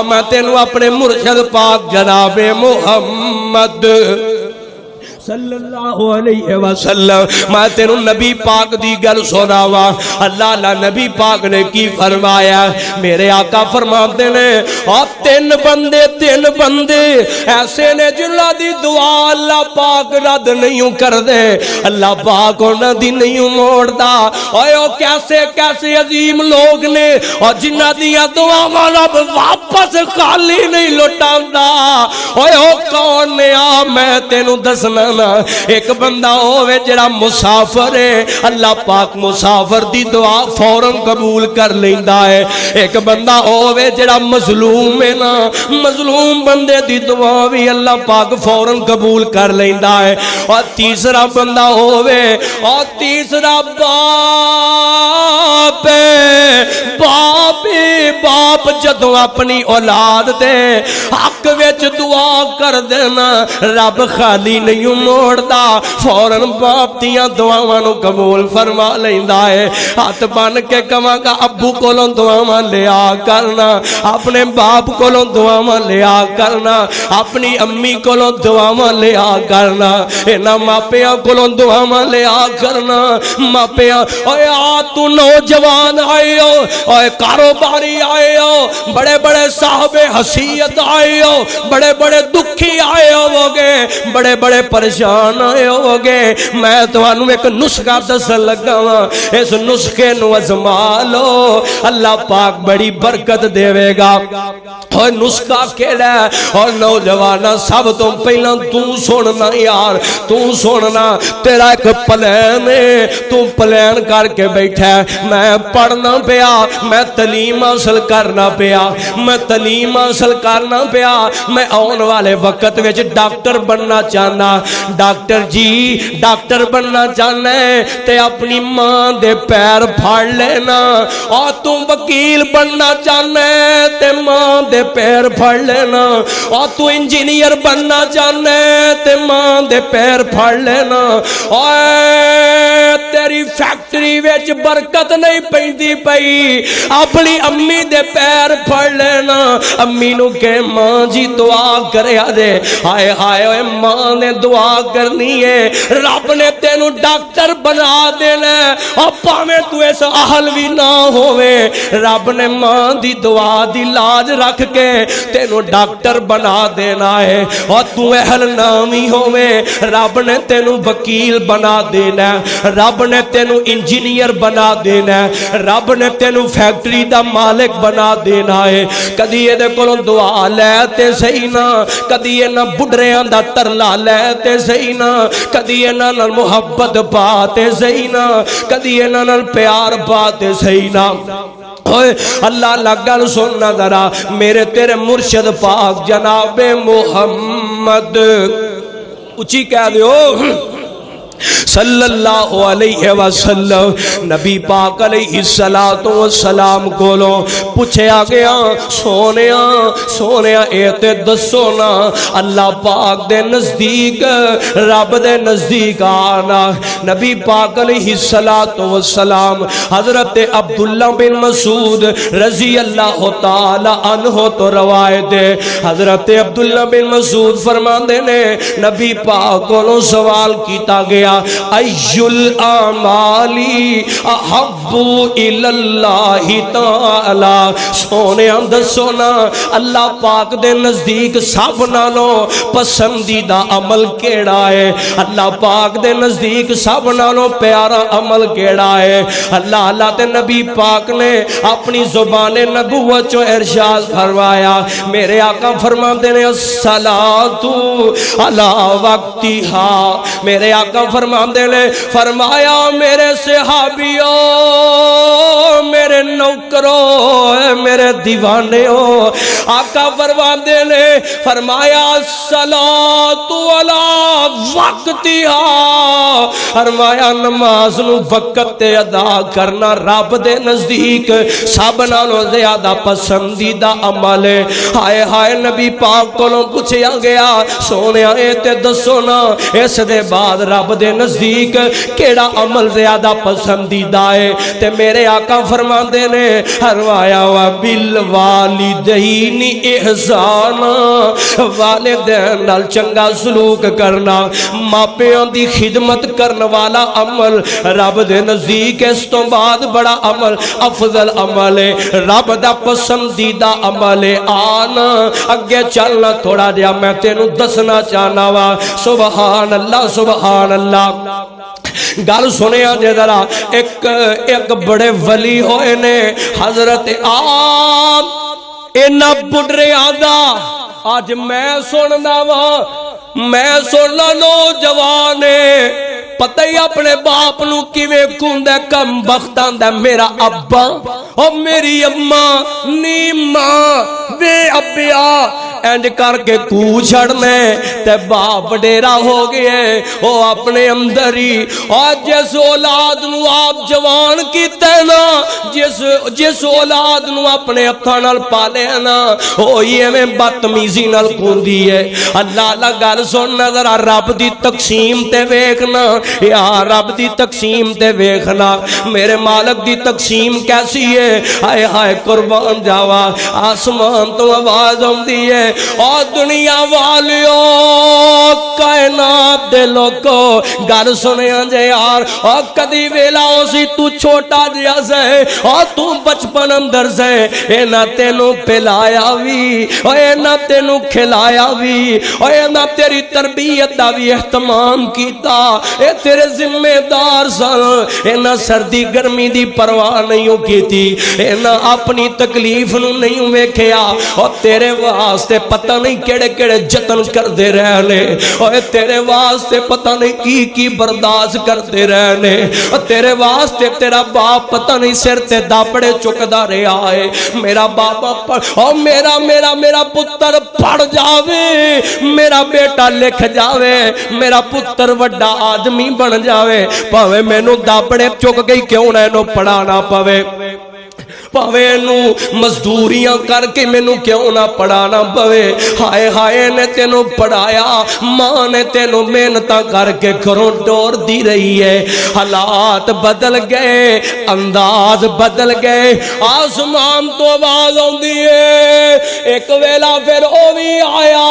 میں تینوں اپنے مرشد پاک جناب محمد صلی اللہ علیہ وسلم میں تینوں نبی پاک دی گل سناواں. اللہ نبی پاک نے کی فرمایا؟ میرے آقا فرماتے نے تین بندے ایسے نے جنہاں دی دعا اللہ پاک رد نہیں کر دے, اللہ پاک انہاں دی نہیں موڑدا. اوے او کیسے عظیم لوگ نے اور جنہاں دیاں دعاواں رب واپس خالی نہیں لوٹاوندا. اوے او کون نے؟ میں تینوں دسنا. ایک بندہ ہووے جڑا مسافر ہے, اللہ پاک مسافر دی دعا فوراً قبول کر لیندا ہے. ایک بندہ ہووے جڑا مظلوم ہے نا, مظلوم بندے دی دعا بھی اللہ پاک فوراً قبول کر لیندا ہے. اور تیسرا بندہ ہووے, اور تیسرا باپ جدوں اپنی اولاد دے حق وچ دعا کر دینا رب خالی نہیں موڑدا, فوراً باپ دیاں دعاواں نو قبول فرما لیندا ہے. ہاتھ بن کے کہاں گا ابو کولوں دعاواں لیا کرنا, اپنے باپ کولوں دعاواں لیا کرنا, اپنی امی کولوں دعاواں لیا کرنا, انہاں ماپیاں کولوں دعاواں لیا کرنا. ماپیاں اوے تو نوجوان آئے ہو, اوے کاروباری آئے ہو, بڑے بڑے صاحب حیثیت آئے ہو, بڑے بڑے دکھی آئے ہوگے, بڑے بڑے پریشان آئے ہوگے. میں تمہانوں ایک نسخہ دسن لگا ہاں, اس نسخے نو ازما لو, اللہ پاک بڑی برکت دے گا. اور نسخہ کیڑا ہے؟ اور نوجوانا سب تو پہلا تو سننا یار, تو سننا. تیرا ایک پلان ہے, تو پلان کر کے بیٹھا ہے, میں پڑھنا پیا, میں تعلیم حاصل کرنا پیا, میں تعلیم حاصل کرنا پیا, میں آن والے وقت وچ ڈاکٹر بننا چاہنا. ڈاکٹر جی ڈاکٹر بننا چاہنا ہے تے اپنی ماں دے پیر پھاڑ لینا. اور تو وکیل بننا چاہنا ہے تے ماں دے پیر پھاڑ لینا. اور تو انجینئر بننا چاہنا ہے تے ماں دے پیر پھاڑ لینا. اور تیری فیکٹری وچ برکت نہیں پیندی پئی, اپنی امی دے پیر پھاڑ لینا. امی نو کہ ماں جی دعا کریا دے, ہائے ہائے اوے ماں نے دعا کرنی ہے, رب نے تینوں ڈاکٹر بنا دینا ہے. اور پاویں تو اس اہل بھی نہ ہووے, رب نے ماں دی دعا دی لاج رکھ کے تینوں ڈاکٹر بنا دینا ہے. اور تو اہل نامی ہووے, رب نے تینوں وکیل بنا دینا ہے, رب نے تینوں انجینئر بنا دینا ہے, رب نے تینوں فیکٹری دا مالک بنا دینا ہے. کدی یہ دے کولوں دعا لے تے صحیح نا, کدی یہ نہ بڑھریاں دا ترلا لے تے صحیح نا, کدی یہ نہ محبت پا تے صحیح نا, کدی یہ نہ پیار پا تے صحیح نا. اللہ لگل سننا ذرا, میرے تیرے مرشد پاک جناب محمد اچھی کہہ دیو صلی اللہ علیہ وسلم. نبی پاک علیہ السلام کولوں پوچھیا گیا, سونیا اے تے دسو نا اللہ پاک دے نزدیک, رب دے نزدیک آنا. نبی پاک علیہ السلام حضرت عبداللہ بن مسعود رضی اللہ تعالی عنہ تو روایت ہے, حضرت عبداللہ بن مسعود فرماندے نے نبی پاک کولوں سوال کیتا گیا, ایّ الاعمالی احب الاللہ تعالی, سونیا دسو نا اللہ پاک دے نزدیک سب نالوں پسندیدہ عمل کیڑا ہے, اللہ پاک دے نزدیک سب نالوں پیارا عمل کیڑا ہے. اللہ تے نبی پاک نے اپنی زبان نبوت چو ارشاد فرمایا, میرے آقا فرماندے نے الصلاۃ علی وقتہا, میرے آقا فرماندے نے فرمایا میرے صحابیوں, میرے نوکروں, میرے دیوانےوں, آقا فرماندے نے فرمایا الصلاۃ علی وقتہا, فرمایا نماز نو وقت تے ادا کرنا رب دے نزدیک سب نالوں زیادہ پسندیدہ عمل ہے. ہائے ہائے نبی پاک کولوں پوچھیا گیا, سونیا اے تے دسو نا اس دے بعد رب دے نزدیک نزدیک کیڑا عمل زیادہ پسندیدہ ہے؟ تے میرے آقا فرماندے نے فرمایا وبالوالدین احسانا، والدین نال چنگا سلوک کرنا، ماپیوں دی خدمت کرن والا عمل رب دے نزدیک اس تو بعد بڑا عمل افضل عمل ہے، رب دا پسندیدہ عمل ہے۔ آنا اگے چلنا تھوڑا جا میں تینوں دسنا چاہنا وا۔ سبحان اللہ سبحان اللہ۔ گل سنیا جے ذرا، ایک بڑے ولی ہوئے نے حضرت آدم، اینا بڑھے آدھا آج میں سننا وا، میں سننا نوجوانے پتہ ہی اپنے باپ نو کیویں کھوندا کم بختاں دا میرا ابا اور میری اماں نی ماں وے ابیا اینج کر کے کو چھڑنے تے باپ ڈیرا ہو گئے او اپنے اندر ہی۔ اور جس اولاد نو آپ جوان کیتے نا، جس اولاد نو اپنے ہتھاں نال پالے نا، او ایویں بدتمیزی نال کھوندی ہے۔ اللہ اللہ گل سن ذرا، رب دی تقسیم تے ویکھنا یا رب دی تقسیم تے ویکھنا، میرے مالک دی تقسیم کیسی ہے؟ ہائے ہائے قربان جاوا، آسمان تو آواز آندی ہے اور دنیا والیو کائنات دے لوگو گل سنیا جے یار، اور کدی ویلا اسی تو چھوٹا جیا سے اور تو بچپن اندر سے اینا تینوں پلایا بھی اور اینا تینوں کھلایا بھی اور اینا تیری تربیت دا بھی اہتمام کیتا، اے تیرے ذمہ دار سن، اینا سردی گرمی دی پرواہ نہیں کیتی، اینا اپنی تکلیف نو نہیں ویکھیا اور تیرے واسطے پتہ نہیں کیڑے کیڑے جتن کر دے رہنے، اور تیرے واسطے پتہ نہیں کی برداشت کر دے رہنے، اور تیرے واسطے تیرا باپ پتہ نہیں سر تے داپڑے چکدا رہا ہے۔ میرا بابا اور میرا پتر پڑھ جاوے، میرا بیٹا لکھ جاوے، میرا پتر وڈا آدمی بن جاوے، پاوے مینوں داپڑے چک گئی کیوں نہ اینو پڑھانا پوے، پاوے نو مزدوریاں کر کے مینوں کیوں نہ پڑھانا پوے۔ ہائے ہائے نے تینوں پڑھایا، ماں نے تینوں محنتاں کر کے گھروں ٹور دی رہی ہے۔ حالات بدل گئے، انداز بدل گئے، آسمان تو آواز آندی ہے، ایک ویلا پھر او بھی آیا،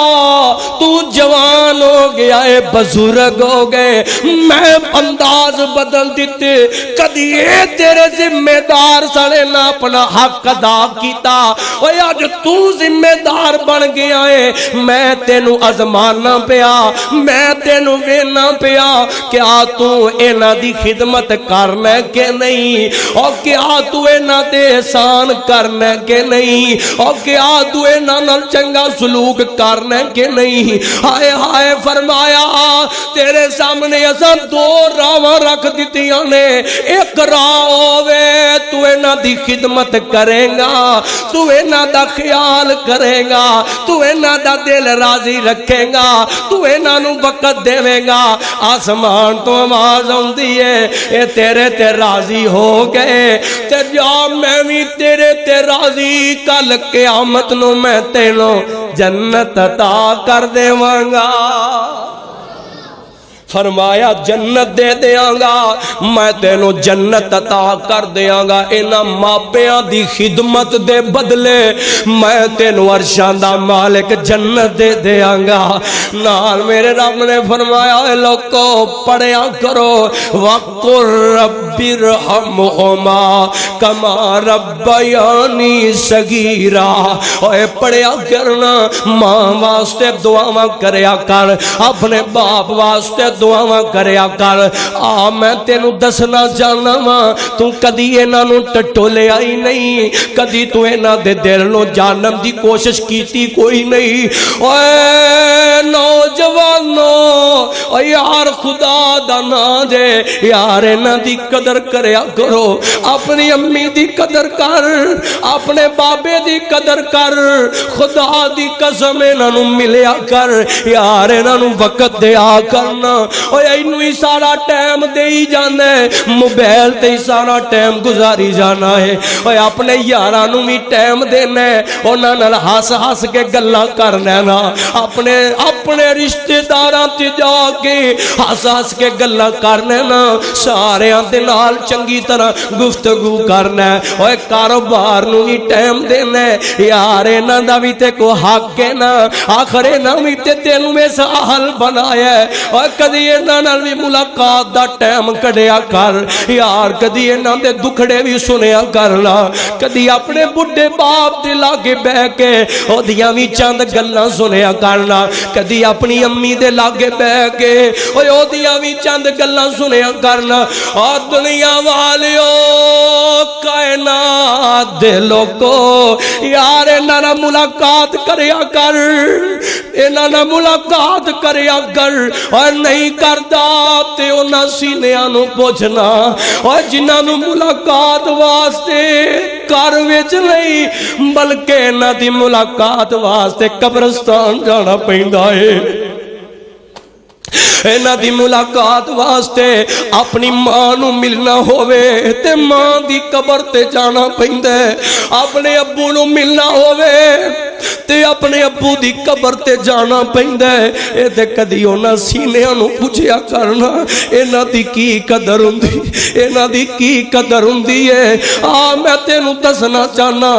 تو جوان ہو گیا ہے، بزرگ ہو گئے، میں انداز بدل دیتے، کدی اے تیرے ذمہ دار سنے نہ اپنا حق ادا کیتا، اوے آج تو ذمہ دار بن گیا ہے، میں تینوں ازمانا پیا، میں تینوں وینا پیا، کیا تو اینا دی خدمت کرنا کہ نہیں، اور کیا تو اینا دے احسان کرنا کہ نہیں، اور کیا تو اینا نال چنگا سلوک کرنا کہ نہیں۔ ہائے ہائے فرمایا تیرے سامنے اساں دو راواں رکھ دتیاں نے، ایک راہ ہووے تو اینا دی خدمت کرے گا، تو اینا دا خیال کرے گا، تو اینا دا دل راضی رکھے گا، تو اینا نو وقت دے گا، آسمان تو آواز آندی ہے، اے تیرے تے راضی ہو گئے تے جا میں بھی تیرے تے راضی، کل قیامت نو میں تینوں جنت عطا کر دیواں گا۔ فرمایا جنت دے دیاں گا، میں تینوں جنت عطا کر دیاں گا، اینا ماپیاں دی خدمت دے بدلے میں تینوں عرشاں دا مالک جنت دے دیاں گا۔ نال میرے رب نے فرمایا اے لوگو پڑھیا کرو، وَقُلْ رَبِّ ارْحَمْهُمَا كَمَا رَبَّيَانِي صَغِيرًا، اے پڑھیا کرنا، ماں واسطے دعاواں کریا کر، اپنے باپ واسطے دعاواں کریا کر۔ میں تینوں دسنا چاہنا وا، تو کدی انہاں نوں ٹٹولے آئی نہیں، کدی تو انہاں دے دل نوں جانن دی کوشش کیتی کوئی نہیں۔ اوے نوجوانو، او یار خدا دا نام دے یار، انہاں دی قدر کریا کرو، اپنی امی دی قدر کر، اپنے بابے دی قدر کر، خدا دی قسم انہاں نوں ملیا کر یار، انہاں نوں وقت دیا کرنا، اوے اینو ہی سارا ٹائم دئی جانا ہے موبائل تے ہی سارا ٹائم گزاری جانا ہے اوے اپنے یاراں نوں بھی ٹائم دینا ہے انہاں نال ہس ہس کے گلاں کرنا نا اپنے رشتہ داراں تے جا کے ہس ہس کے گلاں کرنا نا ساریاں دے نال چنگی طرح گفتگو کرنا ہے اوے کاروبار نوں بھی ٹائم دینا ہے یار انہاں دا بھی تے کو حق ہے نا آخر انہاں بھی تے تینوں میں ساحل بنایا ہے اور کدی انہاں نال بھی ملاقات دا ٹائم کڈیا کر یار کدی انہاں دے دکھڑے بھی سنیا کرنا کدی اپنے بڈھے باپ دے لاگے بہ کے او دیاں بھی چند گلاں سنیا کرنا کدی اپنی امی دے لاگے بہ کے او دیاں بھی چند گلاں سنیا کرنا اور دنیا والیو کائنات دے لوگو یار انہاں نال ملاقات کریا کر انہاں نال ملاقات کریا کر اور نہیں کردا تے انہاں سینیاں نوں پوچھنا اور جنہاں نوں ملاقات واسطے گھر وچ نہیں بلکہ انہاں دی ملاقات واسطے قبرستان جانا پیندا ہے انہاں دی ملاقات واسطے اپنی ماں نوں ملنا ہووے تے ماں دی قبر تے جانا پیندا ہے اپنے ابو نوں ملنا ہووے تے اپنے ابو دی قبر تے جانا پیندا ہے اے تے کدی انہاں سینیاں نوں پوچھیا کرنا انہاں دی کی قدر ہوندی انہاں دی کی قدر ہوندی ہے میں تینوں دسنا چاہنا